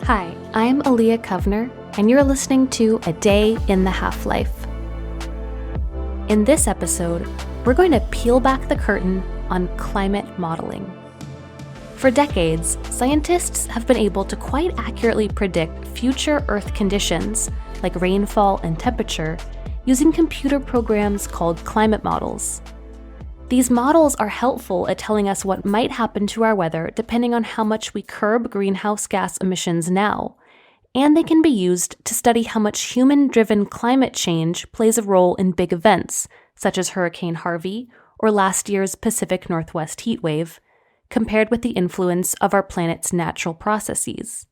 Hi, I'm Aaliyah Kovner, and you're listening to A Day in the Half-Life. In this episode, we're going to peel back the curtain on climate modeling. For decades, scientists have been able to quite accurately predict future Earth conditions, like rainfall and temperature, using computer programs called climate models. These models are helpful at telling us what might happen to our weather depending on how much we curb greenhouse gas emissions now, and they can be used to study how much human-driven climate change plays a role in big events, such as Hurricane Harvey or last year's Pacific Northwest heatwave, compared with the influence of our planet's natural processes.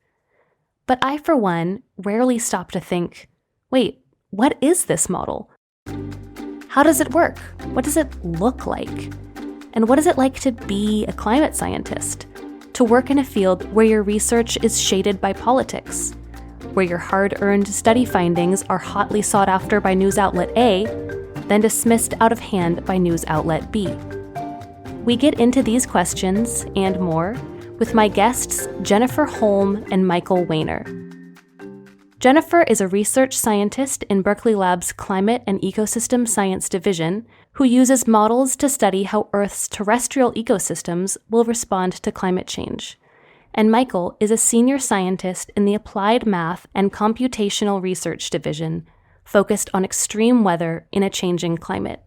But I, for one, rarely stop to think, wait, what is this model? How does it work? What does it look like? And what is it like to be a climate scientist? To work in a field where your research is shaded by politics, where your hard-earned study findings are hotly sought after by news outlet A, then dismissed out of hand by news outlet B. We get into these questions and more with my guests Jennifer Holm and Michael Weiner. Jennifer is a research scientist in Berkeley Lab's Climate and Ecosystem Science Division who uses models to study how Earth's terrestrial ecosystems will respond to climate change. And Michael is a senior scientist in the Applied Math and Computational Research Division, focused on extreme weather in a changing climate.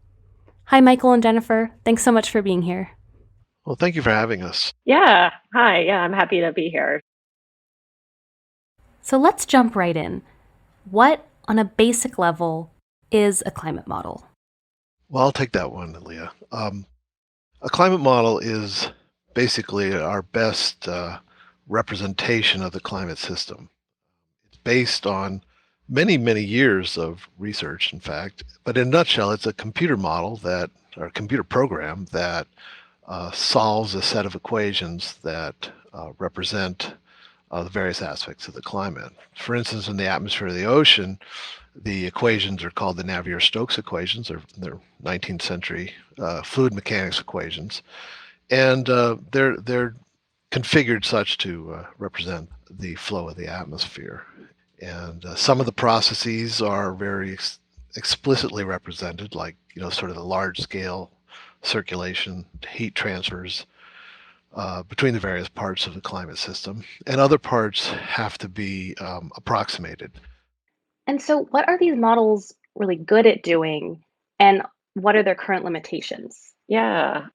Hi, Michael and Jennifer. Thanks so much for being here. Well, thank you for having us. Yeah. Hi. Yeah, I'm happy to be here. So let's jump right in. What, on a basic level, is a climate model? Well, I'll take that one, Leah. A climate model is basically our best representation of the climate system. It's based on many, many years of research, in fact, but in a nutshell, it's a computer model or a computer program that solves a set of equations that represent the various aspects of the climate. For instance, in the atmosphere of the ocean, the equations are called the Navier-Stokes equations. They're 19th century fluid mechanics equations, and they're configured such to represent the flow of the atmosphere. And some of the processes are very explicitly represented, like sort of the large-scale circulation, heat transfers between the various parts of the climate system, and other parts have to be approximated. And so, what are these models really good at doing, and what are their current limitations? Yeah.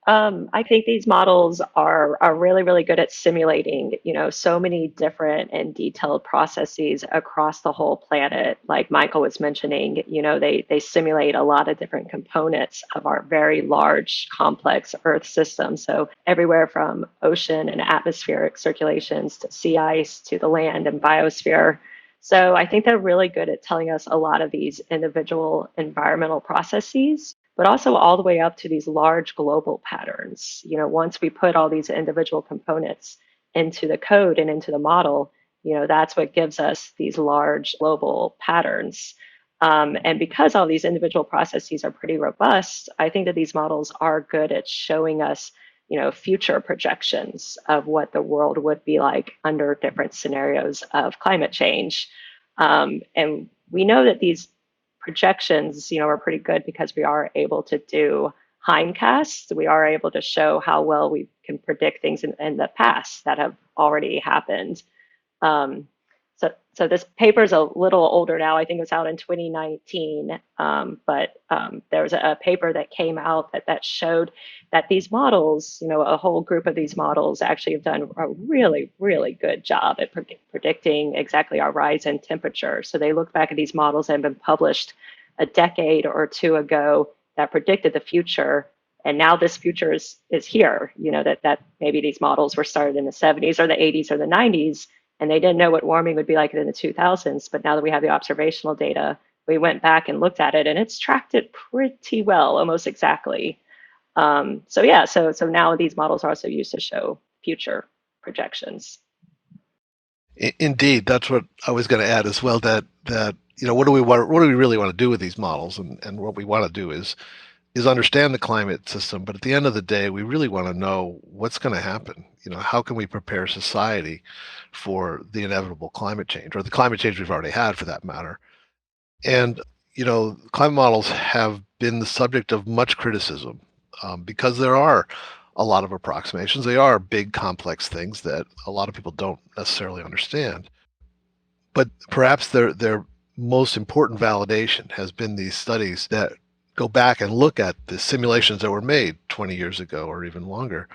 I think these models are really, really good at simulating, so many different and detailed processes across the whole planet. Like Michael was mentioning, they simulate a lot of different components of our very large, complex Earth system. So everywhere from ocean and atmospheric circulations to sea ice to the land and biosphere. So I think they're really good at telling us a lot of these individual environmental processes, but also all the way up to these large global patterns. Once we put all these individual components into the code and into the model, that's what gives us these large global patterns. And because all these individual processes are pretty robust, I think that these models are good at showing us, future projections of what the world would be like under different scenarios of climate change. And we know that these projections, are pretty good because we are able to do hindcasts. We are able to show how well we can predict things in the past that have already happened. So this paper is a little older now. I think it was out in 2019, but there was a paper that came out that showed that these models, a whole group of these models actually have done a really, really good job at predicting exactly our rise in temperature. So they looked back at these models that have been published a decade or two ago that predicted the future. And now this future is here, that maybe these models were started in the 70s or the 80s or the 90s, and they didn't know what warming would be like in the 2000s. But now that we have the observational data, we went back and looked at it, and it's tracked it pretty well, almost exactly. So now these models are also used to show future projections. Indeed, that's what I was going to add as well. That what do we really want to do with these models, and what we want to do is is understand the climate system, but at the end of the day, we really want to know what's going to happen. How can we prepare society for the inevitable climate change, or the climate change we've already had for that matter? And, climate models have been the subject of much criticism because there are a lot of approximations. They are big, complex things that a lot of people don't necessarily understand. But perhaps their most important validation has been these studies that go back and look at the simulations that were made 20 years ago or even longer,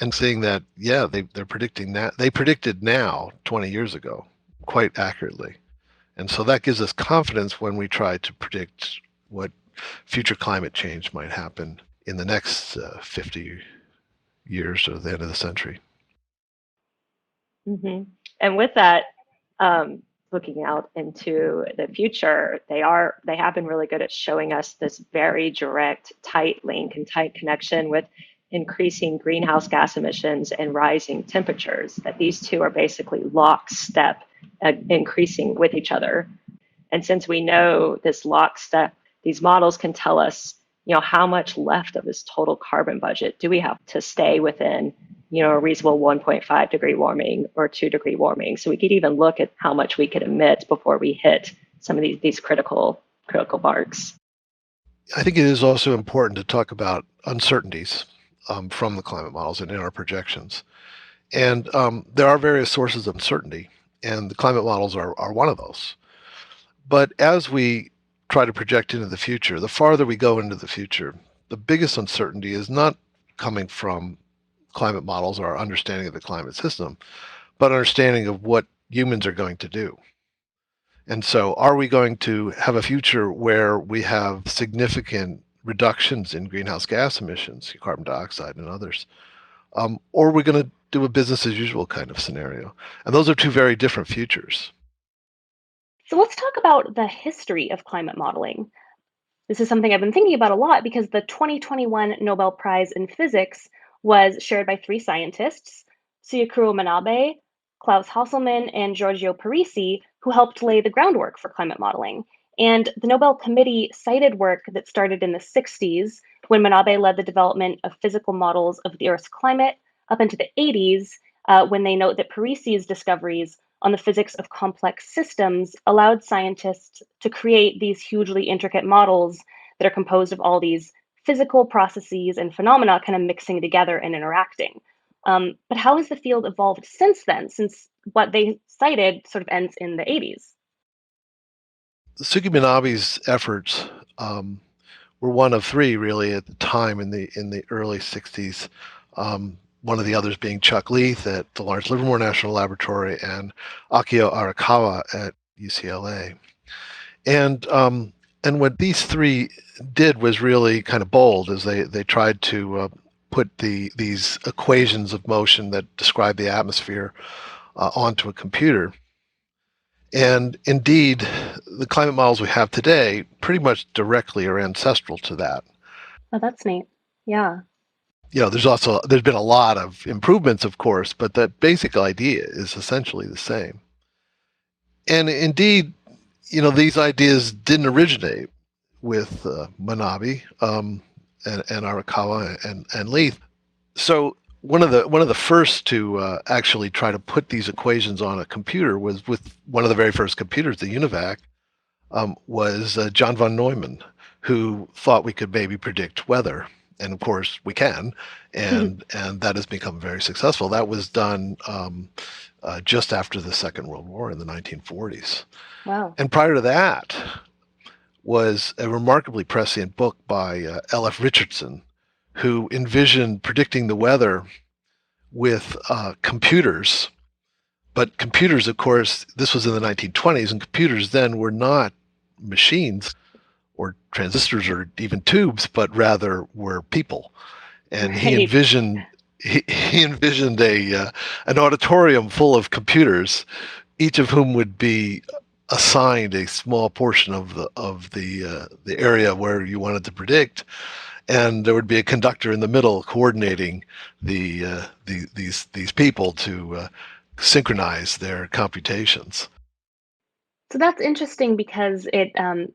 and seeing that, yeah, they're predicting that. They predicted now 20 years ago quite accurately. And so that gives us confidence when we try to predict what future climate change might happen in the next 50 years or the end of the century. Hmm. And with that, um, looking out into the future, they have been really good at showing us this very direct, tight link and tight connection with increasing greenhouse gas emissions and rising temperatures. That these two are basically lockstep, increasing with each other. And since we know this lockstep, these models can tell us, how much left of this total carbon budget do we have to stay within, a reasonable 1.5 degree warming or 2 degree warming. So we could even look at how much we could emit before we hit some of these critical marks. I think it is also important to talk about uncertainties from the climate models and in our projections. And there are various sources of uncertainty, and the climate models are one of those. But as we try to project into the future, the farther we go into the future, the biggest uncertainty is not coming from climate models or our understanding of the climate system, but understanding of what humans are going to do. And so are we going to have a future where we have significant reductions in greenhouse gas emissions, carbon dioxide and others? Or are we going to do a business as usual kind of scenario? And those are two very different futures. So let's talk about the history of climate modeling. This is something I've been thinking about a lot because the 2021 Nobel Prize in Physics was shared by three scientists, Suyakuro Manabe, Klaus Hasselmann, and Giorgio Parisi, who helped lay the groundwork for climate modeling. And the Nobel Committee cited work that started in the 60s when Manabe led the development of physical models of the Earth's climate up into the 80s when they note that Parisi's discoveries on the physics of complex systems allowed scientists to create these hugely intricate models that are composed of all these physical processes and phenomena kind of mixing together and interacting. But how has the field evolved since then, since what they cited sort of ends in the 80s? Suki Manabe's efforts were one of three really at the time in the early 60s. One of the others being Chuck Leith at the Lawrence Berkeley National Laboratory and Akio Arakawa at UCLA. And what these three did was really kind of bold, as they tried to put these equations of motion that describe the atmosphere onto a computer. And indeed, the climate models we have today pretty much directly are ancestral to that. Oh, that's neat. Yeah. There's been a lot of improvements, of course, but the basic idea is essentially the same. And indeed, these ideas didn't originate with Manabe and Arakawa and Leith. So one of the first to actually try to put these equations on a computer was with one of the very first computers, the UNIVAC, was John von Neumann, who thought we could maybe predict weather. And of course we can, and that has become very successful. That was done just after the Second World War in the 1940s. Wow. And prior to that was a remarkably prescient book by L.F. Richardson, who envisioned predicting the weather with computers. But computers, of course, this was in the 1920s, and computers then were not machines or transistors or even tubes, but rather were people. And he envisioned an auditorium full of computers, each of whom would be assigned a small portion of the area where you wanted to predict, and there would be a conductor in the middle coordinating these people to synchronize their computations. So that's interesting because it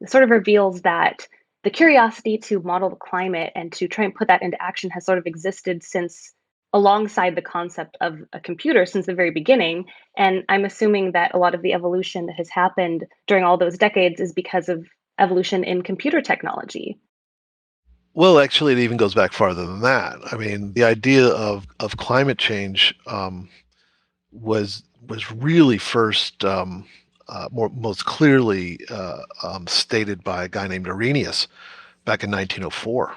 sort of reveals that the curiosity to model the climate and to try and put that into action has sort of existed since alongside the concept of a computer since the very beginning. And I'm assuming that a lot of the evolution that has happened during all those decades is because of evolution in computer technology. Well, actually, it even goes back farther than that. I mean, the idea of climate change was really first most clearly stated by a guy named Arrhenius back in 1904.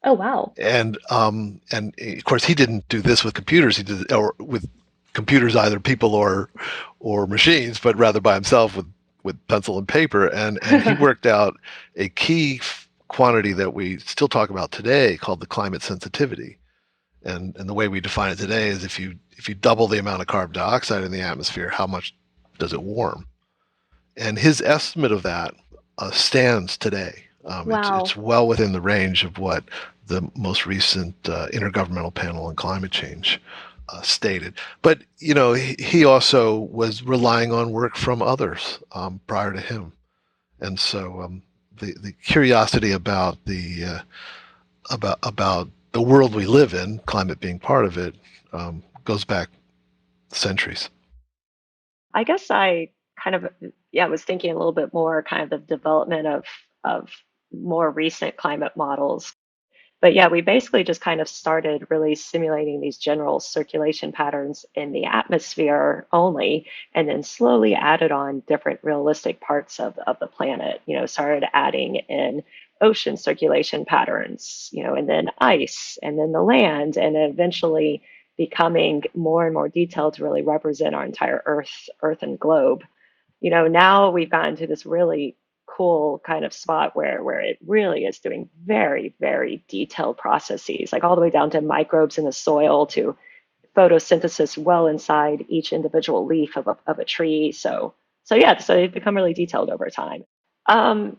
Oh, wow. And of course he didn't do this with computers. He did or with computers, either people or machines, but rather by himself with pencil and paper. And he worked out a key quantity that we still talk about today called the climate sensitivity. And the way we define it today is if you double the amount of carbon dioxide in the atmosphere, how much does it warm? And his estimate of that stands today. It's Wow. well within the range of what the most recent Intergovernmental Panel on Climate Change stated. But he also was relying on work from others prior to him, and so the curiosity about about the world we live in, climate being part of it, goes back centuries. I guess I kind of, yeah, was thinking a little bit more kind of the development of more recent climate models. But yeah, we basically just kind of started really simulating these general circulation patterns in the atmosphere only, and then slowly added on different realistic parts of the planet. Started adding in ocean circulation patterns, and then ice, and then the land, and eventually becoming more and more detailed to really represent our entire Earth and globe. Now we've gotten to this really cool kind of spot where it really is doing very, very detailed processes, like all the way down to microbes in the soil to photosynthesis well inside each individual leaf of a tree. So yeah, so they've become really detailed over time. Um,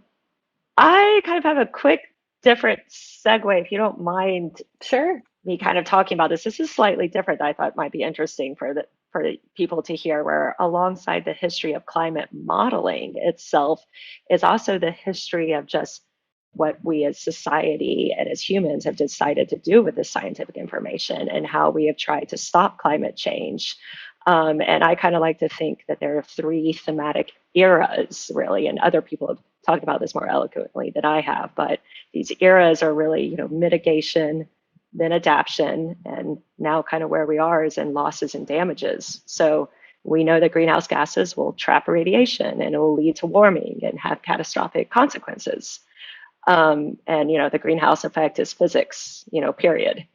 I kind of have a quick different segue, if you don't mind Sure. me kind of talking about this. This is slightly different that I thought might be interesting for the people to hear, where alongside the history of climate modeling itself is also the history of just what we as society and as humans have decided to do with this scientific information and how we have tried to stop climate change. And I kind of like to think that there are three thematic eras, really, and other people have talked about this more eloquently than I have. But these eras are really, mitigation, then adaptation, and now kind of where we are is in losses and damages. So we know that greenhouse gases will trap radiation and it will lead to warming and have catastrophic consequences. And the greenhouse effect is physics, period.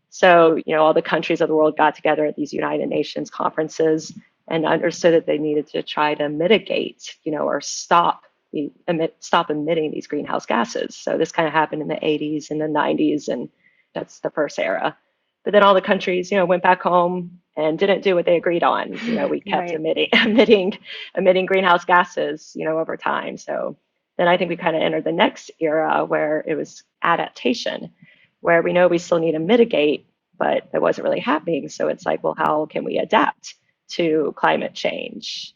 So all the countries of the world got together at these United Nations conferences and understood that they needed to try to mitigate, or stop emitting these greenhouse gases. So this kind of happened in the 80s and the 90s, and that's the first era. But then all the countries, went back home and didn't do what they agreed on. We kept Right. emitting greenhouse gases, over time. So then I think we kind of entered the next era where it was adaptation, where we know we still need to mitigate, but it wasn't really happening. So it's like, well, how can we adapt to climate change?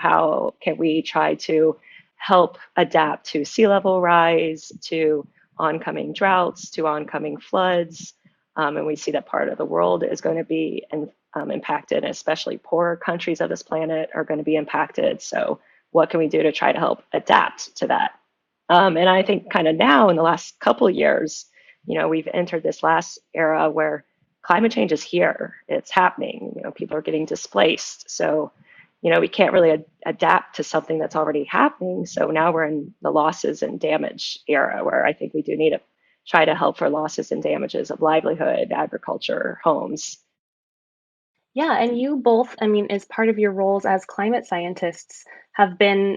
How can we try to help adapt to sea level rise, to oncoming droughts, to oncoming floods? And we see that part of the world is going to be impacted, and especially poorer countries of this planet are going to be impacted. So what can we do to try to help adapt to that? And I think kind of now in the last couple of years, we've entered this last era where climate change is here. It's happening. People are getting displaced. So, we can't really adapt to something that's already happening. So now we're in the losses and damage era, where I think we do need to try to help for losses and damages of livelihood, agriculture, homes. Yeah, and you both, I mean, as part of your roles as climate scientists, have been,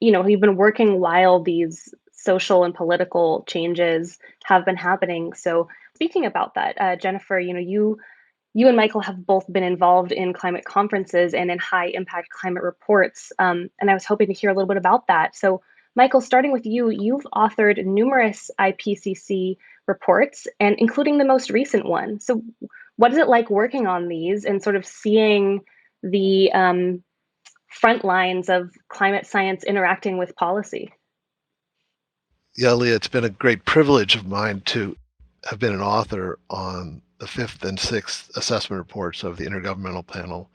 you've been working while these social and political changes have been happening. So, speaking about that, Jennifer, you and Michael have both been involved in climate conferences and in high impact climate reports. And I was hoping to hear a little bit about that. So, Michael, starting with you, you've authored numerous IPCC reports, and including the most recent one. So, what is it like working on these and sort of seeing the front lines of climate science interacting with policy? Yeah, Leah, it's been a great privilege of mine to have been an author on the fifth and sixth assessment reports of the Intergovernmental Panel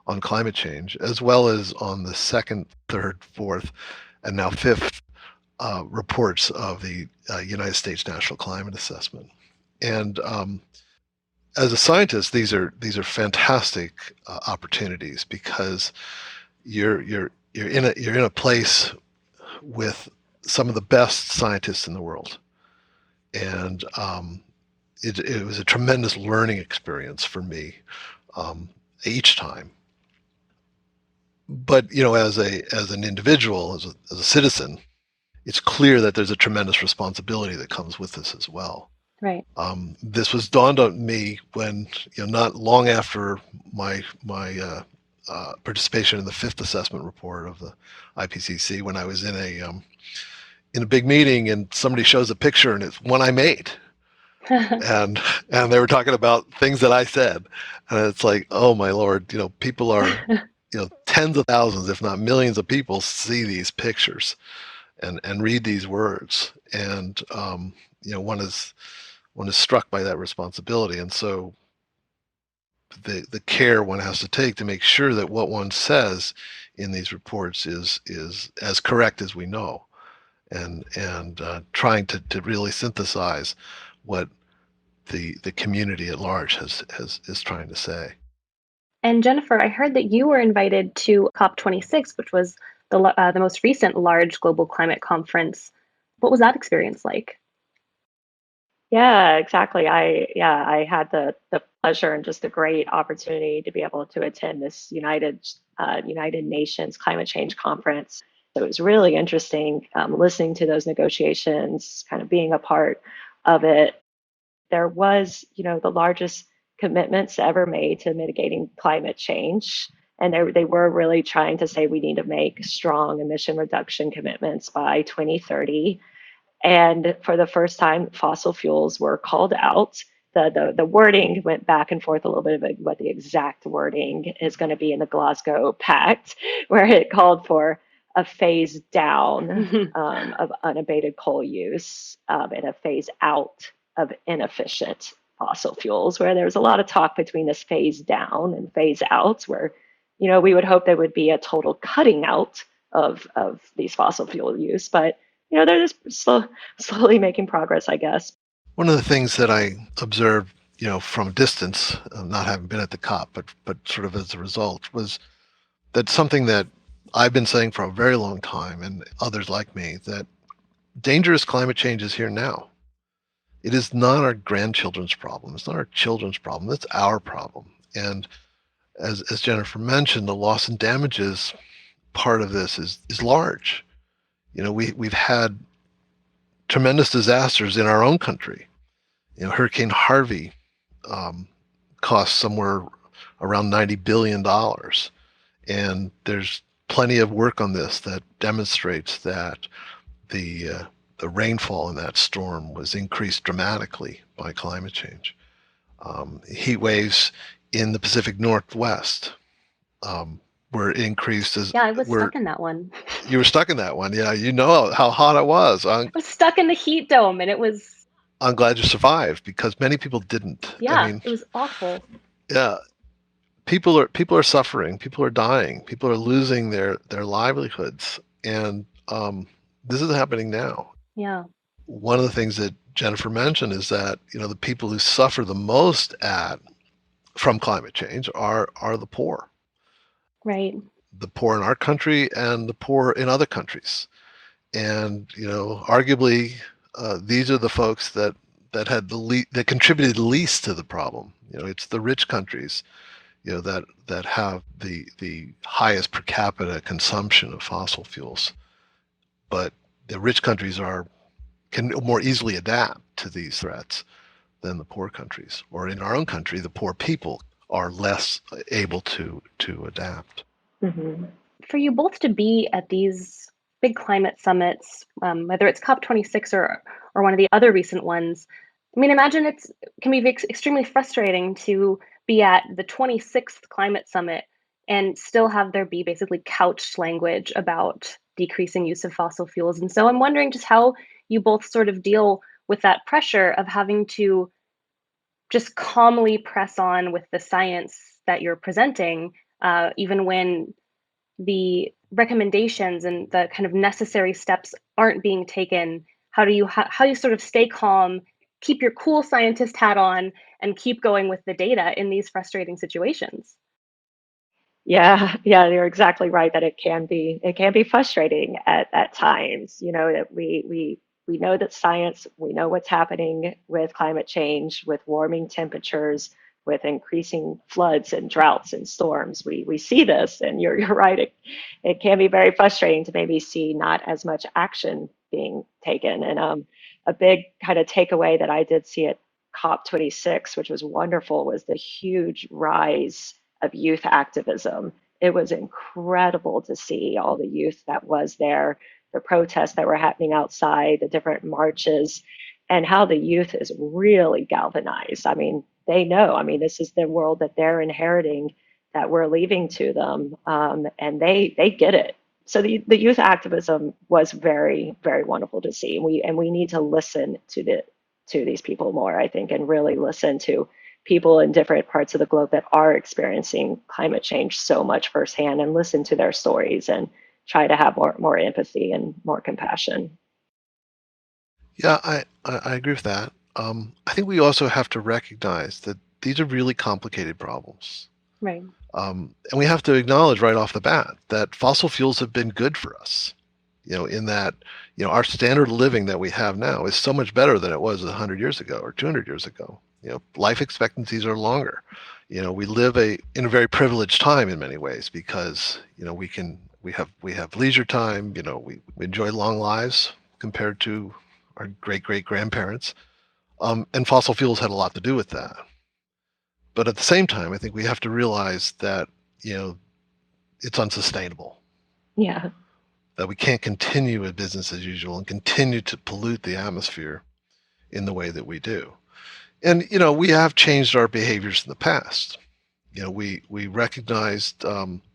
on Climate Change, as well as on the second, third, fourth, and now fifth reports of the United States National Climate Assessment. And as a scientist, these are fantastic opportunities because you're in a place with some of the best scientists in the world, and it was a tremendous learning experience for me each time. But as an individual, as a citizen, it's clear that there's a tremendous responsibility that comes with this as well. Right. This was dawned on me when, not long after my participation in the fifth assessment report of the IPCC, when I was in a big meeting and somebody shows a picture and it's one I made, and they were talking about things that I said, and it's like, oh my Lord, people are, tens of thousands, if not millions of people see these pictures and read these words, and one is struck by that responsibility. And so the care one has to take to make sure that what one says in these reports is as correct as we know, and trying to really synthesize what the community at large is trying to say. And Jennifer, I heard that you were invited to COP26, which was the most recent large global climate conference. What was that experience like? Yeah, exactly. I had the pleasure and just a great opportunity to be able to attend this United Nations Climate Change Conference. So it was really interesting listening to those negotiations, kind of being a part of it. There was, the largest commitments ever made to mitigating climate change. And they were really trying to say we need to make strong emission reduction commitments by 2030. And for the first time, fossil fuels were called out. The wording went back and forth a little bit about what the exact wording is going to be in the Glasgow Pact, where it called for a phase down of unabated coal use and a phase out of inefficient fossil fuels, where there was a lot of talk between this phase down and phase out, where we would hope there would be a total cutting out of these fossil fuel use, but they're just slowly making progress, I guess. One of the things that I observed, from a distance, not having been at the COP, but sort of as a result, was that something that I've been saying for a very long time, and others like me, that dangerous climate change is here now. It is not our grandchildren's problem. It's not our children's problem. It's our problem. And as Jennifer mentioned, the loss and damages part of this is large. We've had tremendous disasters in our own country. Hurricane Harvey cost somewhere around $90 billion. And there's plenty of work on this that demonstrates that the rainfall in that storm was increased dramatically by climate change. Heat waves in the Pacific Northwest were increased as... Yeah, I was stuck in that one. You were stuck in that one. Yeah, you know how hot it was. I was stuck in the heat dome, and it was... I'm glad you survived, because many people didn't. Yeah, it was awful. Yeah. People are suffering. People are dying. People are losing their livelihoods. And this is happening now. Yeah. One of the things that Jennifer mentioned is that, the people who suffer the most from climate change are the poor. Right. The poor in our country and the poor in other countries. And, arguably, these are the folks that had that contributed least to the problem. It's the rich countries, that have the highest per capita consumption of fossil fuels. But the rich countries can more easily adapt to these threats than the poor countries. Or in our own country, the poor people are less able to adapt. Mm-hmm. For you both to be at these big climate summits, whether it's COP26 or one of the other recent ones, I mean, imagine it can be extremely frustrating to be at the 26th climate summit and still have there be basically couched language about decreasing use of fossil fuels. And so I'm wondering just how you both sort of deal with that pressure of having to just calmly press on with the science that you're presenting, even when the recommendations and the kind of necessary steps aren't being taken? How you sort of stay calm, keep your cool scientist hat on, and keep going with the data in these frustrating situations? Yeah, yeah, you're exactly right that it can be frustrating at times, you know, that we know that science, we know what's happening with climate change, with warming temperatures, with increasing floods and droughts and storms. We see this, and you're right. It can be very frustrating to maybe see not as much action being taken. And a big kind of takeaway that I did see at COP26, which was wonderful, was the huge rise of youth activism. It was incredible to see all the youth that was there, the protests that were happening outside, the different marches, and how the youth is really galvanized. I mean, they know, I mean, this is the world that they're inheriting, that we're leaving to them, and they get it. So the youth activism was very, very wonderful to see. And we need to listen to these people more, I think, and really listen to people in different parts of the globe that are experiencing climate change so much firsthand, and listen to their stories and try to have more empathy and more compassion. Yeah, I agree with that. I think we also have to recognize that these are really complicated problems. Right. And we have to acknowledge right off the bat that fossil fuels have been good for us, in that, our standard of living that we have now is so much better than it was 100 years ago or 200 years ago. Life expectancies are longer. We live in a very privileged time in many ways because, we have leisure time, we enjoy long lives compared to our great grandparents. And fossil fuels had a lot to do with that. But at the same time, I think we have to realize that, it's unsustainable, Yeah. that we can't continue with business as usual and continue to pollute the atmosphere in the way that we do. And, we have changed our behaviors in the past. We recognized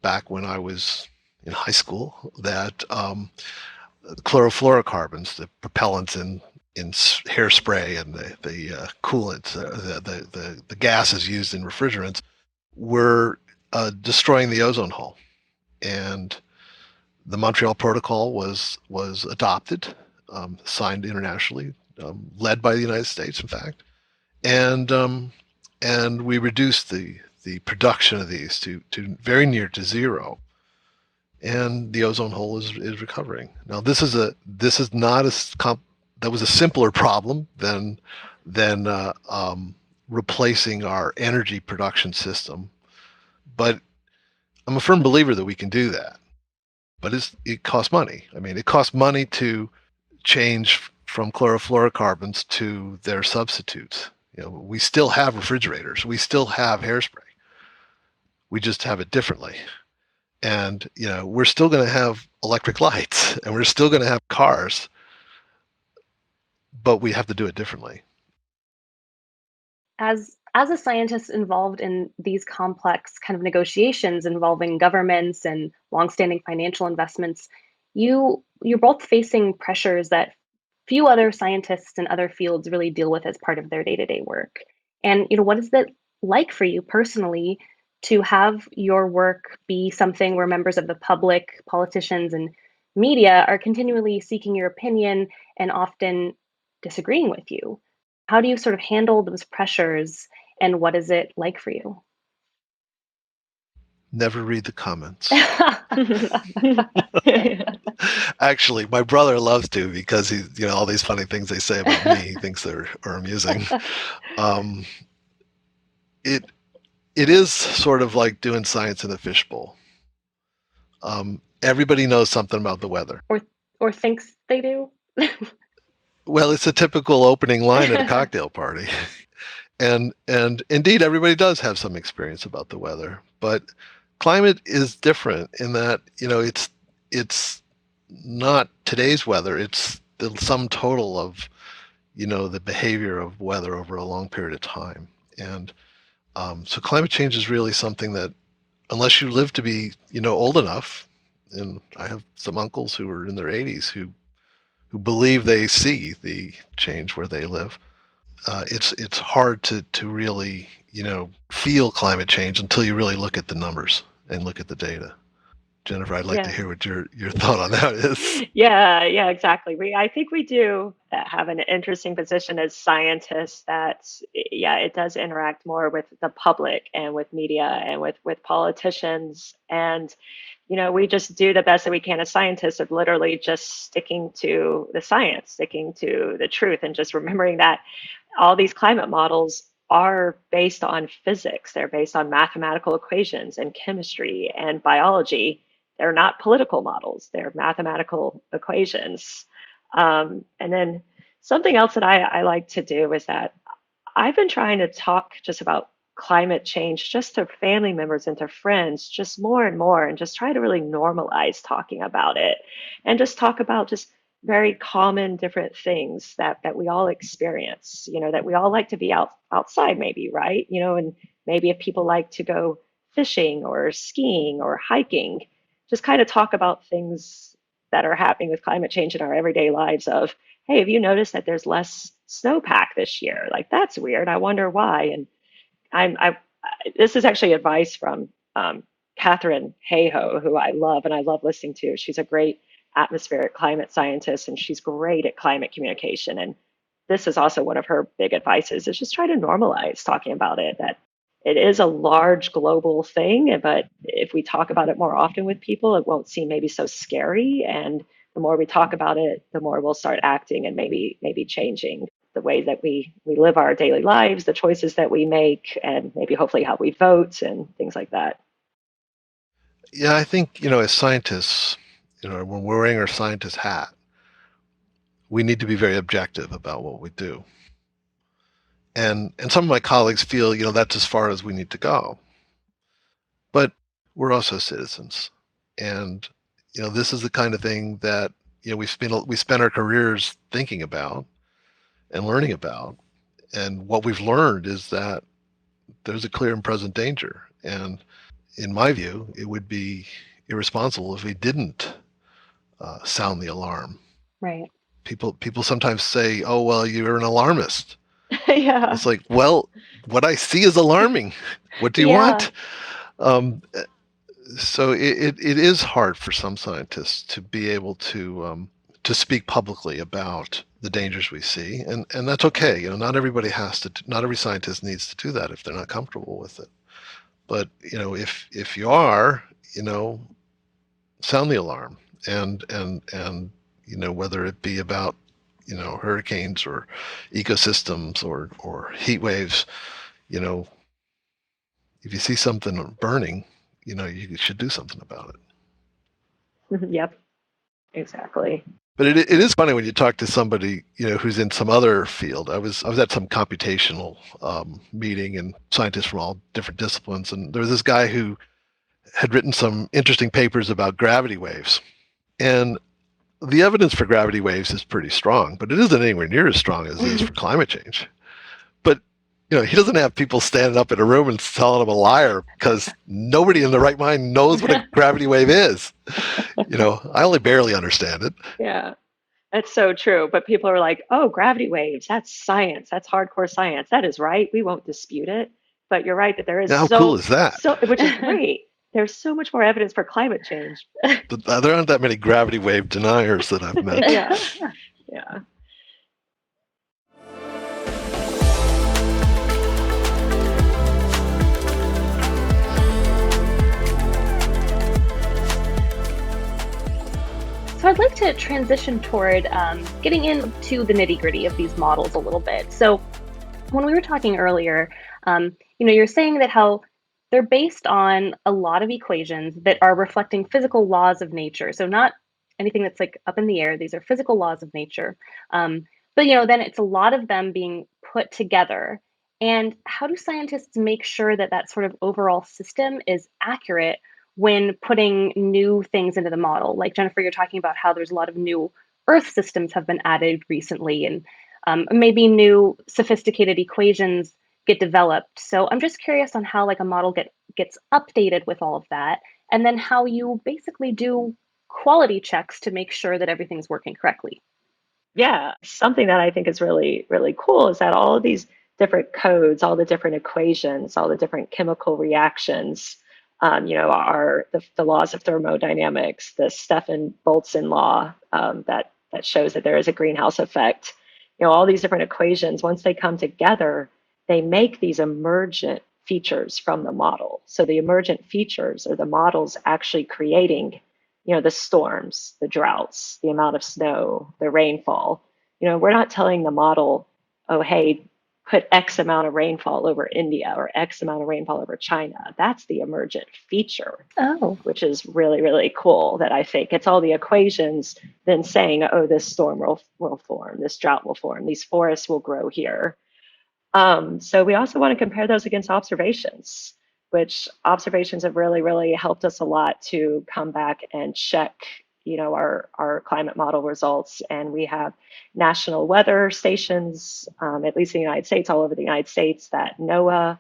back when I was in high school that chlorofluorocarbons, the propellants in hairspray and the coolants, the gases used in refrigerants, were destroying the ozone hole. And the Montreal Protocol was adopted, signed internationally, led by the United States, in fact, and we reduced the production of these to very near to zero, and the ozone hole is recovering. Now, this is not that was a simpler problem than replacing our energy production system, but I'm a firm believer that we can do that. But it costs money. I mean, it costs money to change from chlorofluorocarbons to their substitutes. We still have refrigerators. We still have hairspray. We just have it differently. And, we're still going to have electric lights and we're still going to have cars, but we have to do it differently. As a scientist involved in these complex kind of negotiations involving governments and longstanding financial investments, you're both facing pressures that few other scientists in other fields really deal with as part of their day-to-day work. And what is it like for you personally to have your work be something where members of the public, politicians, and media are continually seeking your opinion and often disagreeing with you? How do you sort of handle those pressures, and what is it like for you? Never read the comments. Actually, my brother loves to because all these funny things they say about me, he thinks are amusing. Um, it it is sort of like doing science in a fishbowl. Everybody knows something about the weather. Or thinks they do? Well, it's a typical opening line at a cocktail party. And indeed, everybody does have some experience about the weather, but climate is different in that, it's not today's weather. It's the sum total of, the behavior of weather over a long period of time. And so climate change is really something that, unless you live to be, old enough, and I have some uncles who are in their 80s who who believe they see the change where they live. It's hard to really feel climate change until you really look at the numbers and look at the data. Jennifer, I'd like to Yeah. hear what your thought on that is. Yeah, yeah, exactly. I think we do have an interesting position as scientists that, yeah, it does interact more with the public and with media and with politicians. And, we just do the best that we can as scientists of literally just sticking to the science, sticking to the truth, and just remembering that all these climate models are based on physics. They're based on mathematical equations and chemistry and biology. They're not political models, they're mathematical equations. And then something else that I like to do is that I've been trying to talk just about climate change just to family members and to friends just more and more, and just try to really normalize talking about it, and just talk about just very common different things that we all experience, that we all like to be outside maybe, right? And maybe if people like to go fishing or skiing or hiking, just kind of talk about things that are happening with climate change in our everyday lives of, hey, have you noticed that there's less snowpack this year? Like, that's weird. I wonder why. And I this is actually advice from Catherine Hayhoe, who I love and I love listening to. She's a great atmospheric climate scientist, and she's great at climate communication. And this is also one of her big advices, is just try to normalize talking about it, that it is a large global thing, but if we talk about it more often with people, it won't seem maybe so scary. And the more we talk about it, the more we'll start acting and maybe changing the way that we live our daily lives, the choices that we make, and maybe hopefully how we vote and things like that. Yeah, I think, as scientists, when we're wearing our scientist hat, we need to be very objective about what we do. And some of my colleagues feel, that's as far as we need to go. But we're also citizens. And, this is the kind of thing that, we spend our careers thinking about and learning about. And what we've learned is that there's a clear and present danger. And in my view, it would be irresponsible if we didn't sound the alarm. Right. People sometimes say, "Oh, well, you're an alarmist." Yeah. It's like, well, what I see is alarming. What do you Yeah. want? Um, so it is hard for some scientists to be able to speak publicly about the dangers we see, and that's okay. Not everybody has to. Not every scientist needs to do that if they're not comfortable with it. But if you are, sound the alarm, and whether it be about hurricanes or ecosystems or heat waves, if you see something burning, you should do something about it. Yep. Exactly. But it is funny when you talk to somebody who's in some other field. I was at some computational meeting, and scientists from all different disciplines, and there was this guy who had written some interesting papers about gravity waves. And the evidence for gravity waves is pretty strong, but it isn't anywhere near as strong as it is for climate change. But he doesn't have people standing up in a room and telling him a liar, because nobody in their right mind knows what a gravity wave is. I only barely understand it. Yeah. That's so true. But people are like, oh, gravity waves, that's science. That's hardcore science. That is right. We won't dispute it. But you're right that there is How cool is that? which is great. There's so much more evidence for climate change. There aren't that many gravity wave deniers that I've met. Yeah. Yeah. So I'd like to transition toward getting into the nitty-gritty of these models a little bit. So when we were talking earlier, you're saying that how they're based on a lot of equations that are reflecting physical laws of nature. So not anything that's like up in the air. These are physical laws of nature. But then it's a lot of them being put together. And how do scientists make sure that that sort of overall system is accurate when putting new things into the model? Like Jennifer, you're talking about how there's a lot of new Earth systems have been added recently, and maybe new sophisticated equations get developed. So I'm just curious on how like a model gets updated with all of that, and then how you basically do quality checks to make sure that everything's working correctly. Yeah, something that I think is really, really cool is that all of these different codes, all the different equations, all the different chemical reactions, are the laws of thermodynamics, the Stefan-Boltzmann law that shows that there is a greenhouse effect. All these different equations, once they come together, they make these emergent features from the model. So the emergent features are the models actually creating the storms, the droughts, the amount of snow, the rainfall. We're not telling the model, oh, hey, put X amount of rainfall over India or X amount of rainfall over China. That's the emergent feature, Oh, which is really, really cool that I think it's all the equations then saying, oh, this storm will form, this drought will form, these forests will grow here. So we also want to compare those against observations, which observations have really, really helped us a lot to come back and check, our climate model results. And we have national weather stations, at least in the United States, all over the United States, that NOAA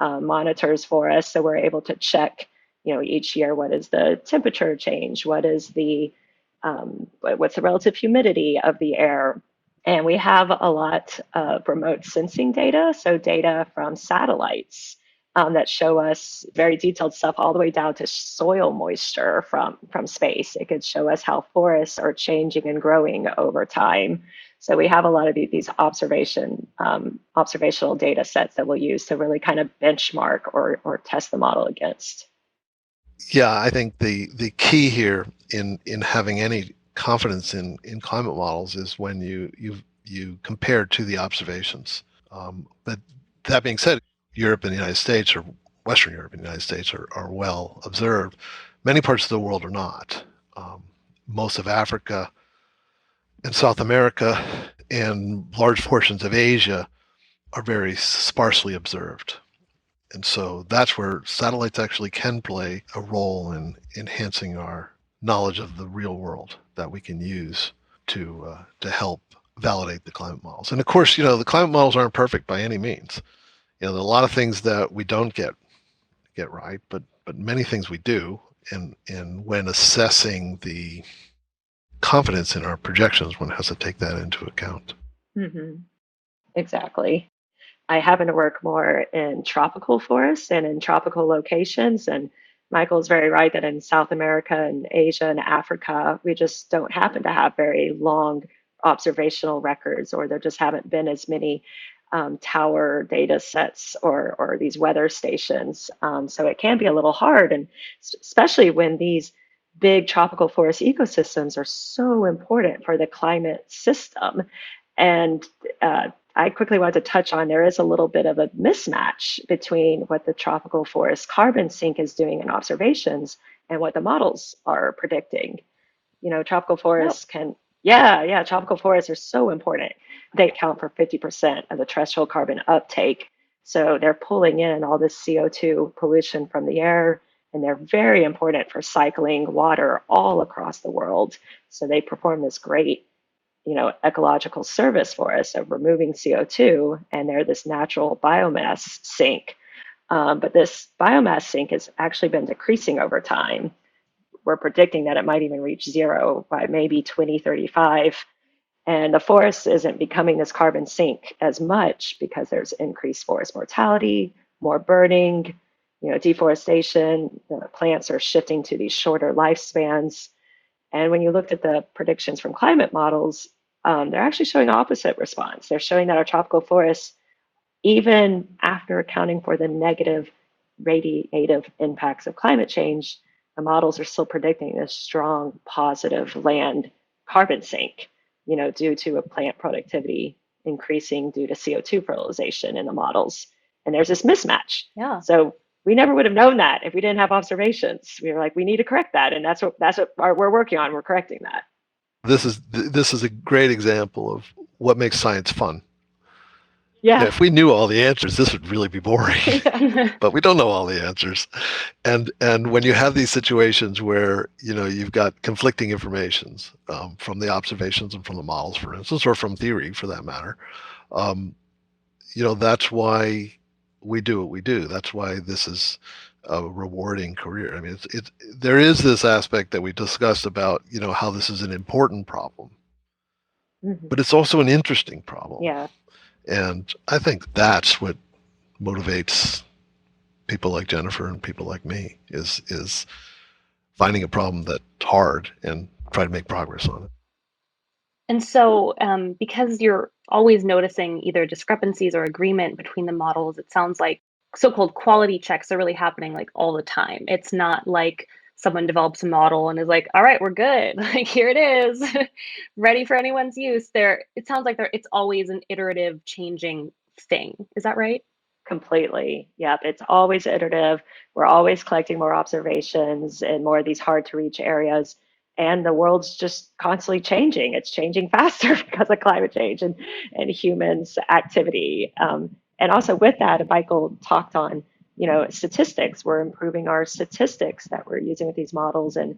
monitors for us. So we're able to check, each year, what is the temperature change? What is what's the relative humidity of the air? And we have a lot of remote sensing data, so data from satellites that show us very detailed stuff all the way down to soil moisture from space. It could show us how forests are changing and growing over time. So we have a lot of these observational data sets that we'll use to really kind of benchmark or test the model against. Yeah, I think the key here in having any confidence in climate models is when you compare to the observations. But that being said, Europe and the United States, or Western Europe and the United States, are well observed. Many parts of the world are not. Most of Africa and South America and large portions of Asia are very sparsely observed. And so that's where satellites actually can play a role in enhancing our knowledge of the real world that we can use to help validate the climate models. And of course, the climate models aren't perfect by any means. There are a lot of things that we don't get right, but many things we do. And when assessing the confidence in our projections, one has to take that into account. Hmm. Exactly. I happen to work more in tropical forests and in tropical locations. And Michael's very right that in South America and Asia and Africa, we just don't happen to have very long observational records, or there just haven't been as many tower data sets or these weather stations. So it can be a little hard, and especially when these big tropical forest ecosystems are so important for the climate system. And I quickly wanted to touch on there is a little bit of a mismatch between what the tropical forest carbon sink is doing in observations and what the models are predicting. Tropical forests tropical forests are so important. They account for 50% of the terrestrial carbon uptake. So they're pulling in all this CO2 pollution from the air, and they're very important for cycling water all across the world. So they perform this great ecological service for us of removing CO2, and they're this natural biomass sink. But this biomass sink has actually been decreasing over time. We're predicting that it might even reach zero by maybe 2035. And the forest isn't becoming this carbon sink as much because there's increased forest mortality, more burning, deforestation. The plants are shifting to these shorter lifespans. And when you looked at the predictions from climate models, they're actually showing opposite response. They're showing that our tropical forests, even after accounting for the negative radiative impacts of climate change, the models are still predicting a strong positive land carbon sink, due to a plant productivity increasing due to CO2 fertilization in the models. And there's this mismatch. yeah. So we never would have known that if we didn't have observations. We were like, we need to correct that, and that's what we're working on. We're correcting that. This is a great example of what makes science fun. Yeah. If we knew all the answers, this would really be boring. But we don't know all the answers, and when you have these situations where you've got conflicting informations from the observations and from the models, for instance, or from theory for that matter, that's why we do what we do. That's why this is a rewarding career. I mean, there is this aspect that we discussed about how this is an important problem, but it's also an interesting problem. Yeah. And I think that's what motivates people like Jennifer and people like me is finding a problem that's hard and try to make progress on it. And so, because you're always noticing either discrepancies or agreement between the models, it sounds like so-called quality checks are really happening like all the time. It's not like someone develops a model and is like, "All right, we're good. Like here it is, ready for anyone's use." It sounds like it's always an iterative, changing thing. Is that right? Completely. Yep. It's always iterative. We're always collecting more observations in more of these hard to reach areas. And the world's just constantly changing. It's changing faster because of climate change and humans' activity. And also with that, and Michael talked on, statistics. We're improving our statistics that we're using with these models and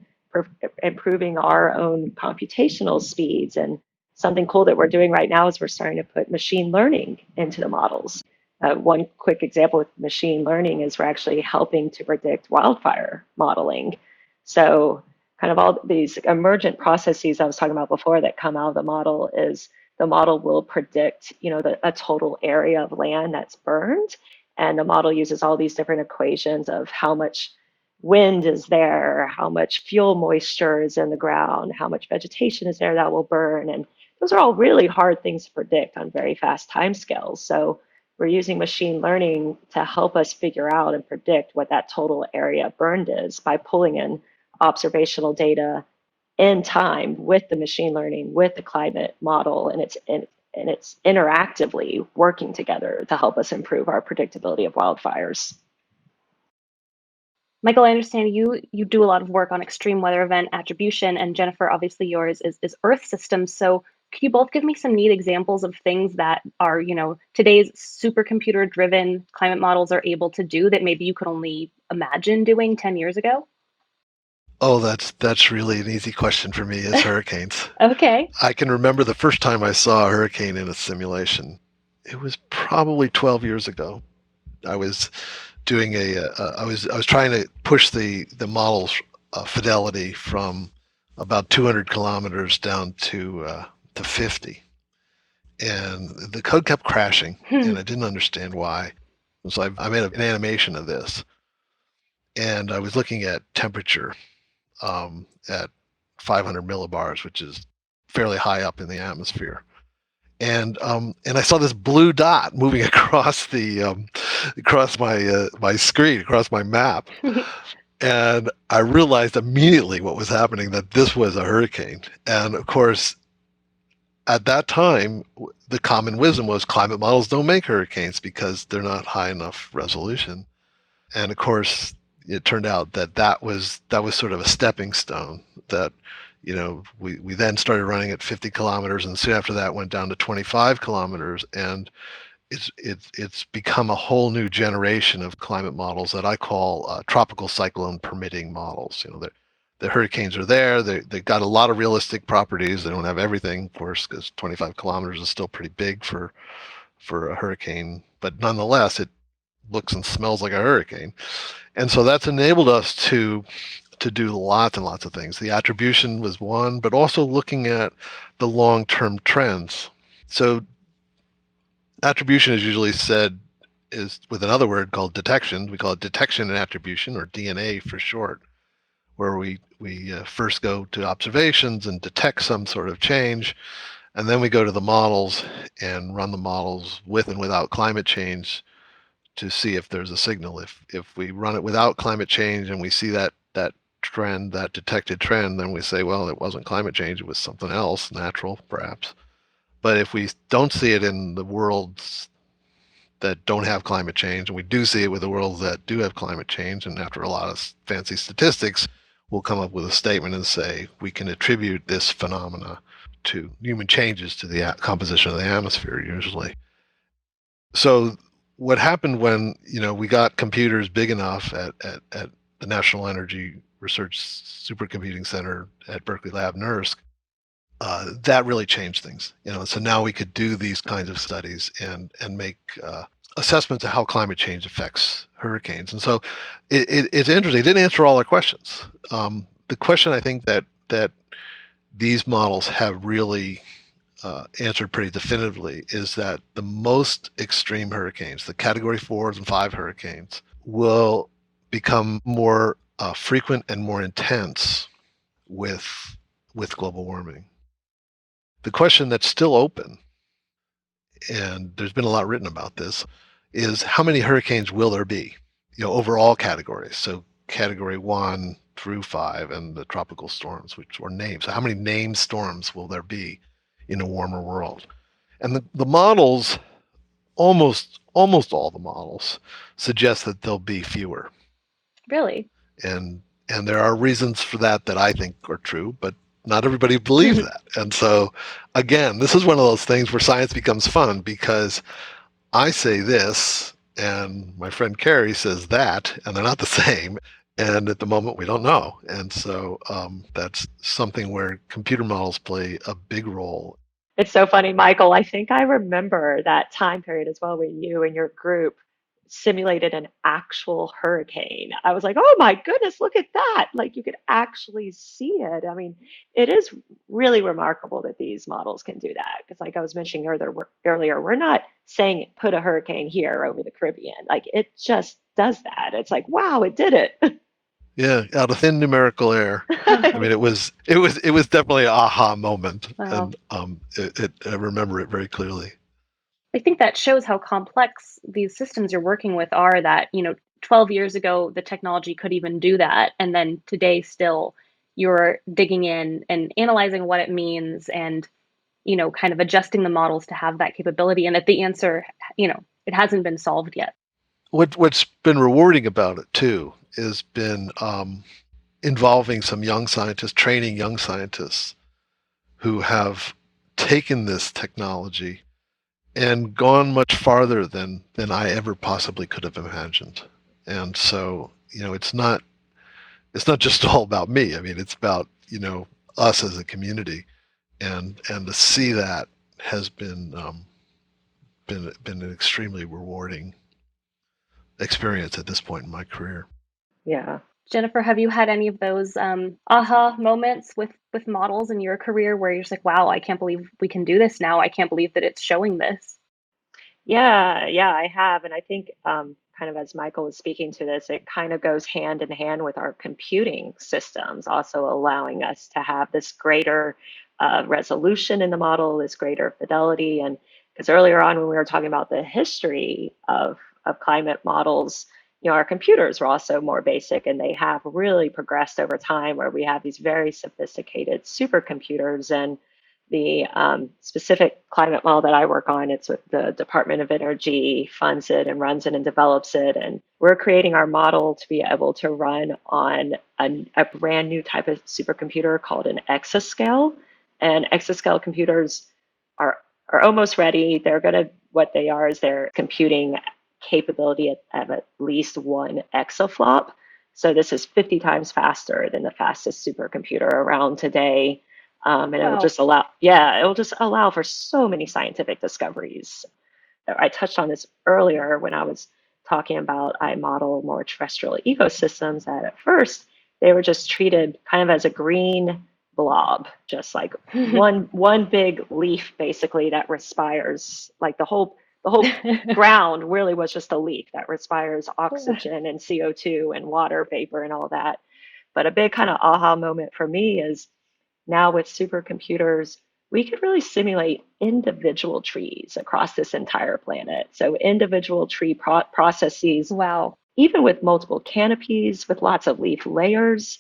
improving our own computational speeds. And something cool that we're doing right now is we're starting to put machine learning into the models. One quick example with machine learning is we're actually helping to predict wildfire modeling. So, kind of all these emergent processes I was talking about before that come out of the model is the model will predict, a total area of land that's burned, and the model uses all these different equations of how much wind is there, how much fuel moisture is in the ground, how much vegetation is there that will burn, and those are all really hard things to predict on very fast timescales. So we're using machine learning to help us figure out and predict what that total area burned is by pulling in observational data in time with the machine learning, with the climate model, and it's interactively working together to help us improve our predictability of wildfires. Michael, I understand you do a lot of work on extreme weather event attribution, and Jennifer, obviously yours is Earth systems. So could you both give me some neat examples of things that are, today's supercomputer driven climate models are able to do that maybe you could only imagine doing 10 years ago? Oh, that's really an easy question for me is hurricanes. Okay. I can remember the first time I saw a hurricane in a simulation. It was probably 12 years ago. I was doing I was trying to push the model's fidelity from about 200 kilometers down to 50, and the code kept crashing, and I didn't understand why. So I made an animation of this, and I was looking at temperature at 500 millibars, which is fairly high up in the atmosphere. And I saw this blue dot moving across across my screen, across my map, and I realized immediately what was happening, that this was a hurricane. And of course, at that time, the common wisdom was climate models don't make hurricanes because they're not high enough resolution. And of course, it turned out that was sort of a stepping stone. That we then started running at 50 kilometers, and soon after that went down to 25 kilometers, and it's become a whole new generation of climate models that I call tropical cyclone permitting models. The hurricanes are there. They've got a lot of realistic properties. They don't have everything, of course, because 25 kilometers is still pretty big for a hurricane, but nonetheless, it looks and smells like a hurricane. And so that's enabled us to do lots and lots of things. The attribution was one, but also looking at the long-term trends. So attribution is usually said is with another word called detection. We call it detection and attribution, or DNA for short, where we first go to observations and detect some sort of change, and then we go to the models and run the models with and without climate change to see if there's a signal. If we run it without climate change and we see that trend, that detected trend, then we say, well, it wasn't climate change, it was something else, natural perhaps. But if we don't see it in the worlds that don't have climate change, and we do see it with the worlds that do have climate change, and after a lot of fancy statistics, we'll come up with a statement and say we can attribute this phenomena to human changes to the composition of the atmosphere usually. So what happened when we got computers big enough at the National Energy Research Supercomputing Center at Berkeley Lab, NERSC, that really changed things. So now we could do these kinds of studies and make assessments of how climate change affects hurricanes. And so it's interesting. It didn't answer all our questions. The question I think that these models have really answered pretty definitively, is that the most extreme hurricanes, the Category 4s and 5 hurricanes, will become more frequent and more intense with global warming. The question that's still open, and there's been a lot written about this, is how many hurricanes will there be? Over all categories. So Category 1 through 5 and the tropical storms, which were named. So how many named storms will there be in a warmer world? And the models, almost all the models, suggest that there'll be fewer. Really? And there are reasons for that I think are true, but not everybody believes that. And so, again, this is one of those things where science becomes fun, because I say this and my friend Carrie says that, and they're not the same. And at the moment, we don't know. And so that's something where computer models play a big role. It's so funny, Michael. I think I remember that time period as well, where you and your group simulated an actual hurricane. I was like, oh my goodness, look at that. Like, you could actually see it. I mean, it is really remarkable that these models can do that. Because, like I was mentioning earlier, we're not saying put a hurricane here over the Caribbean. Like, it just does that. It's like, wow, it did it. Yeah, out of thin numerical air. I mean, it was definitely an aha moment. Wow. And I remember it very clearly. I think that shows how complex these systems you're working with are, that, 12 years ago, the technology could even do that. And then today, still, you're digging in and analyzing what it means and, kind of adjusting the models to have that capability. And that the answer, it hasn't been solved yet. What's been rewarding about it, too, has been involving some young scientists, training young scientists who have taken this technology and gone much farther than I ever possibly could have imagined. And so, it's not just all about me. I mean, it's about, us as a community, and to see that has been an extremely rewarding experience at this point in my career. Yeah. Jennifer, have you had any of those aha moments with models in your career where you're just like, wow, I can't believe we can do this now. I can't believe that it's showing this. Yeah, I have. And I think, kind of as Michael was speaking to this, it kind of goes hand in hand with our computing systems, also allowing us to have this greater resolution in the model, this greater fidelity. And because earlier on, when we were talking about the history of climate models, our computers were also more basic, and they have really progressed over time, where we have these very sophisticated supercomputers. And the specific climate model that I work on, it's with the Department of Energy, funds it and runs it and develops it. And we're creating our model to be able to run on a brand new type of supercomputer called an exascale. And exascale computers are almost ready. What they are is they're computing capability at least one exaflop. So this is 50 times faster than the fastest supercomputer around today. And Wow. it'll just allow for so many scientific discoveries. I touched on this earlier when I was talking about I model more terrestrial ecosystems, that at first they were just treated kind of as a green blob, just like one big leaf basically that respires. Like the whole ground really was just a leaf that respires oxygen and CO2 and water vapor and all that. But a big kind of aha moment for me is, now with supercomputers, we could really simulate individual trees across this entire planet. So individual tree processes, Wow. even with multiple canopies, with lots of leaf layers.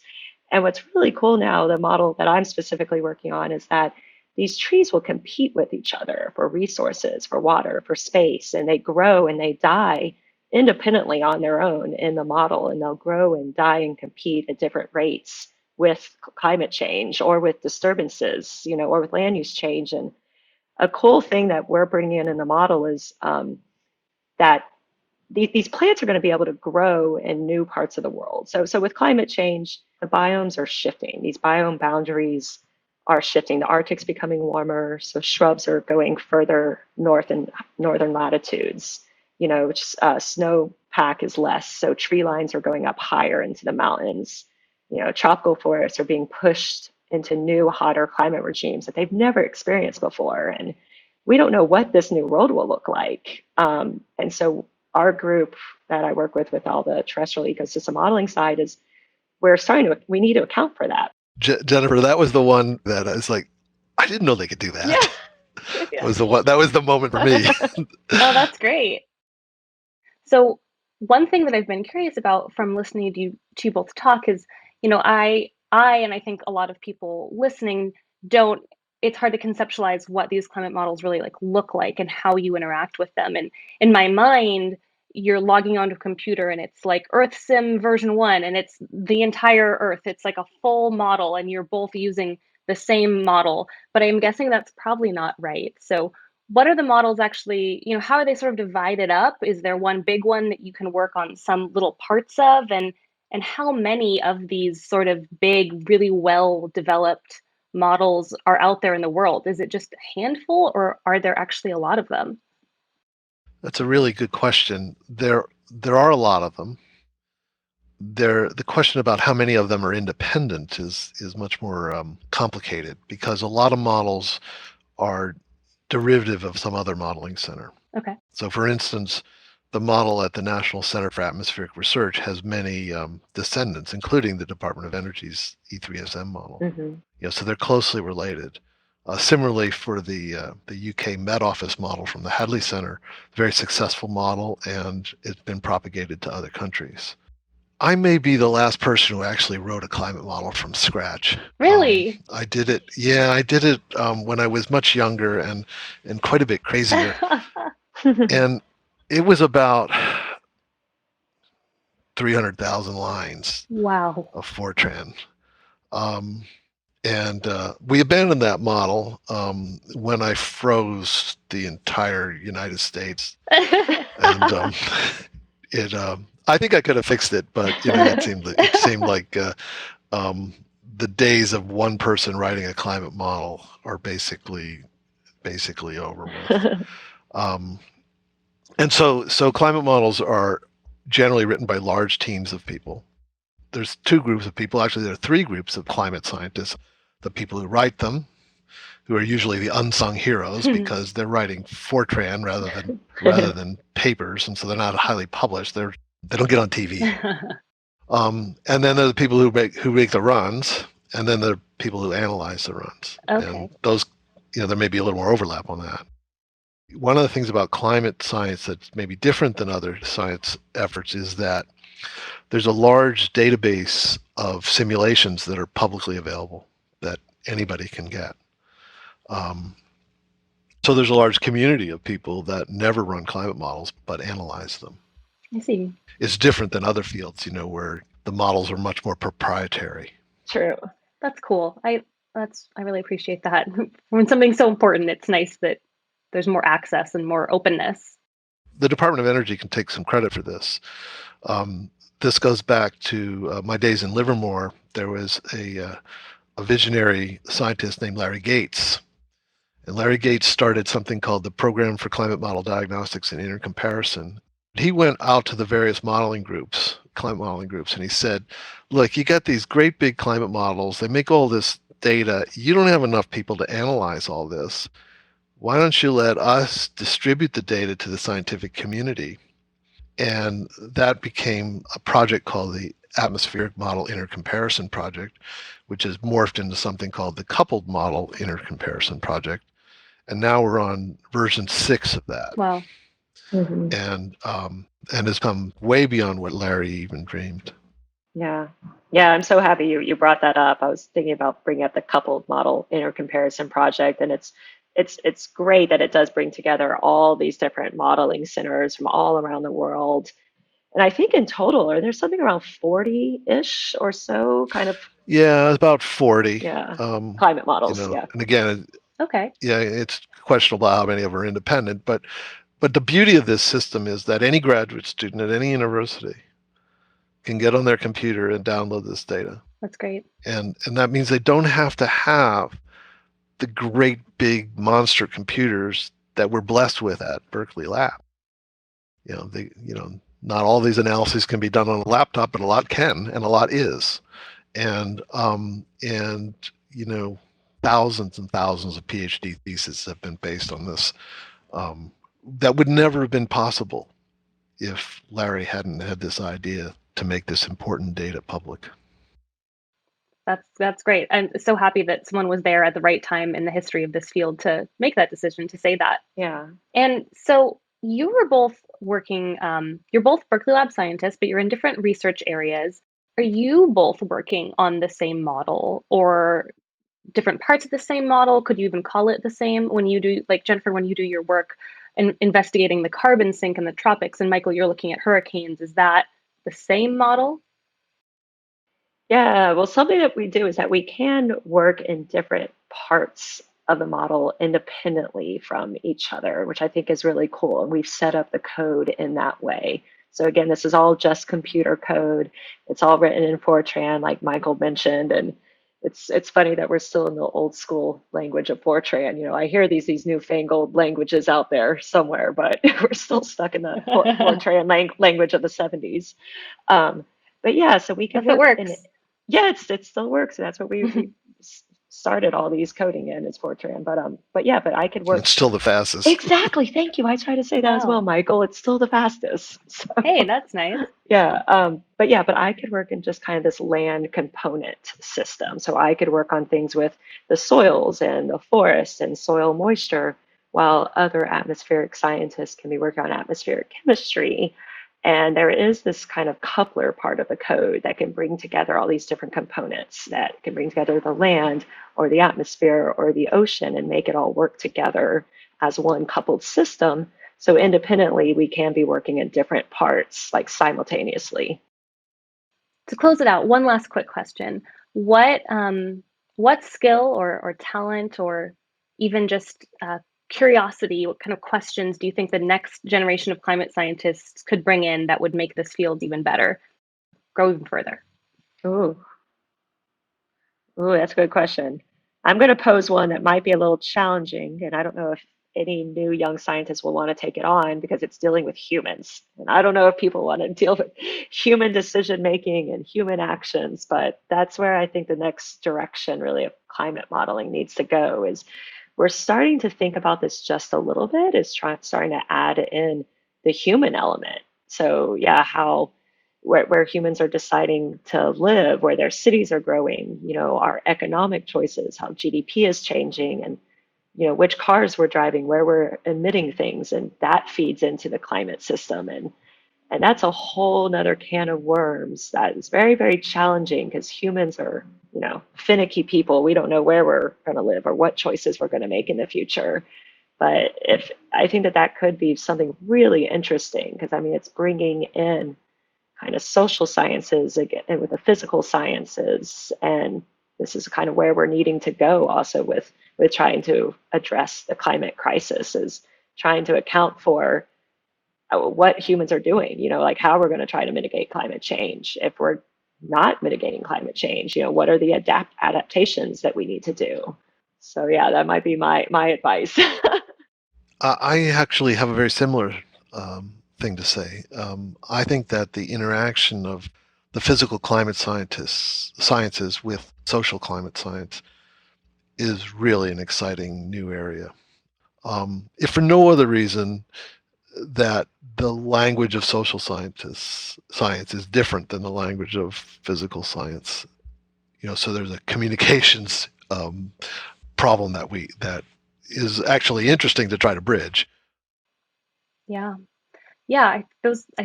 And what's really cool now, the model that I'm specifically working on, is that these trees will compete with each other for resources, for water, for space, and they grow and they die independently on their own in the model, and they'll grow and die and compete at different rates with climate change or with disturbances, or with land use change. And a cool thing that we're bringing in the model is that these plants are going to be able to grow in new parts of the world. So with climate change, the biomes are shifting. These biome boundaries are shifting. The Arctic's becoming warmer, so shrubs are going further north in northern latitudes. Snowpack is less, so tree lines are going up higher into the mountains. Tropical forests are being pushed into new, hotter climate regimes that they've never experienced before. And we don't know what this new world will look like. And so our group that I work with all the terrestrial ecosystem modeling side is we need to account for that. Jennifer, that was the one that I was like, I didn't know they could do that. Yeah. That was the one. That was the moment for me. Oh, that's great. So one thing that I've been curious about from listening to you both talk is, I and I think a lot of people listening don't. It's hard to conceptualize what these climate models really look like and how you interact with them. And in my mind, you're logging onto a computer and it's like Earth Sim version 1 and it's the entire Earth. It's like a full model and you're both using the same model. But I'm guessing that's probably not right. So what are the models actually, how are they sort of divided up? Is there one big one that you can work on some little parts of? And how many of these sort of big, really well developed models are out there in the world? Is it just a handful or are there actually a lot of them? That's a really good question. There are a lot of them. The question about how many of them are independent is much more complicated, because a lot of models are derivative of some other modeling center. Okay. So, for instance, the model at the National Center for Atmospheric Research has many descendants, including the Department of Energy's E3SM model. Mm-hmm. So they're closely related. Similarly, for the UK Met Office model from the Hadley Center, very successful model, and it's been propagated to other countries. I may be the last person who actually wrote a climate model from scratch. Really? I did it. Yeah, I did it when I was much younger and quite a bit crazier. And it was about 300,000 lines. Wow. Of Fortran. And we abandoned that model when I froze the entire United States. And I think I could have fixed it, but it seemed like the days of one person writing a climate model are basically over with. And so climate models are generally written by large teams of people. There's two groups of people. Actually, there are three groups of climate scientists. The people who write them, who are usually the unsung heroes because they're writing Fortran rather than papers, and so they're not highly published. They don't get on TV. And then there are the people who make the runs, and then there are people who analyze the runs. Okay. And those, there may be a little more overlap on that. One of the things about climate science that's maybe different than other science efforts is that there's a large database of simulations that are publicly available that anybody can get. So there's a large community of people that never run climate models but analyze them. I see. It's different than other fields, where the models are much more proprietary. True. That's cool. I really appreciate that. When something's so important, it's nice that there's more access and more openness. The Department of Energy can take some credit for this. This goes back to my days in Livermore. There was a visionary scientist named Larry Gates. And Larry Gates started something called the Program for Climate Model Diagnostics and Intercomparison. He went out to the various climate modeling groups, and he said, look, you got these great big climate models. They make all this data. You don't have enough people to analyze all this. Why don't you let us distribute the data to the scientific community? And that became a project called the Atmospheric Model Intercomparison Project, which has morphed into something called the Coupled Model Intercomparison Project. And now we're on version 6 of that. Wow. Mm-hmm. And has come way beyond what Larry even dreamed. Yeah. I'm so happy you brought that up. I was thinking about bringing up the Coupled Model Intercomparison Project, and it's great that it does bring together all these different modeling centers from all around the world. And I think in total, are there something around 40-ish or so kind of? Yeah, about 40. Yeah. Climate models. Yeah. And again, okay. Yeah, it's questionable how many of them are independent, but the beauty of this system is that any graduate student at any university can get on their computer and download this data. That's great. And that means they don't have to have the great big monster computers that we're blessed with at Berkeley Lab. Not all these analyses can be done on a laptop, but a lot can, and a lot is. And thousands and thousands of PhD theses have been based on this. That would never have been possible if Larry hadn't had this idea to make this important data public. That's great. I'm so happy that someone was there at the right time in the history of this field to make that decision, to say that. Yeah. And so you were both working, you're both Berkeley Lab scientists, but you're in different research areas. Are you both working on the same model or different parts of the same model? Could you even call it the same when you do, like Jennifer, when you do your work in investigating the carbon sink in the tropics, and Michael, you're looking at hurricanes, is that the same model? Yeah, well, something that we do is that we can work in different parts of the model independently from each other, which I think is really cool. And we've set up the code in that way. So again, this is all just computer code. It's all written in Fortran, like Michael mentioned, and it's funny that we're still in the old school language of Fortran. I hear these newfangled languages out there somewhere, but we're still stuck in the Fortran language of the 70s. But yeah, so we can If it work works. yeah, it still works. And that's what we started all these coding in is Fortran. But yeah, but I could work. It's still the fastest. Exactly. Thank you. I try to say that as well, Michael. It's still the fastest. So, Hey, that's nice. yeah. But I could work in just kind of this land component system. So I could work on things with the soils and the forests and soil moisture, while other atmospheric scientists can be working on atmospheric chemistry. And there is this kind of coupler part of the code that can bring together all these different components that can bring together the land or the atmosphere or the ocean and make it all work together as one coupled system. So independently, we can be working in different parts, like simultaneously. To close it out, one last quick question. What skill or talent or even just curiosity, what kind of questions do you think the next generation of climate scientists could bring in that would make this field even better, grow even further? Ooh, that's a good question. I'm going to pose one that might be a little challenging, and I don't know if any new young scientists will want to take it on because it's dealing with humans. And I don't know if people want to deal with human decision making and human actions, but that's where I think the next direction really of climate modeling needs to go is we're starting to think about this just a little bit, is starting to add in the human element. So yeah, where humans are deciding to live, where their cities are growing, our economic choices, how GDP is changing, and which cars we're driving, where we're emitting things, and that feeds into the climate system. And that's a whole nother can of worms that is very, very challenging because humans are, finicky people. We don't know where we're going to live or what choices we're going to make in the future. But I think that could be something really interesting because it's bringing in kind of social sciences again and with the physical sciences, and this is kind of where we're needing to go also with trying to address the climate crisis, is trying to account for what humans are doing, like how we're going to try to mitigate climate change. If we're not mitigating climate change, what are the adaptations that we need to do? So yeah, that might be my advice. I actually have a very similar thing to say. I think that the interaction of the physical climate sciences with social climate science is really an exciting new area. If for no other reason that the language of social science is different than the language of physical science. So there's a communications problem that is actually interesting to try to bridge. Yeah. I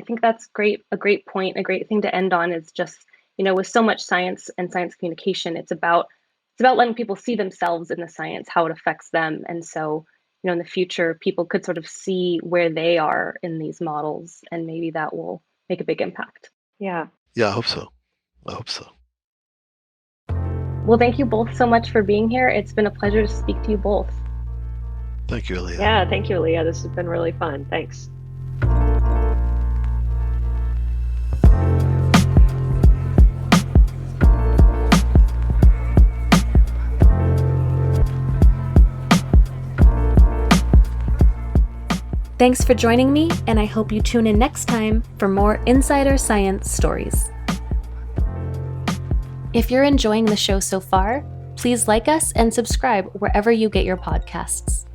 think that's great. A great point, a great thing to end on is just, with so much science and science communication, it's about letting people see themselves in the science, how it affects them. And so, in the future, people could sort of see where they are in these models, and maybe that will make a big impact. Yeah. Yeah, I hope so. Well, thank you both so much for being here. It's been a pleasure to speak to you both. Thank you, Aaliyah. Yeah, thank you, Aaliyah. This has been really fun. Thanks. Thanks for joining me, and I hope you tune in next time for more insider science stories. If you're enjoying the show so far, Please like us and subscribe wherever you get your podcasts.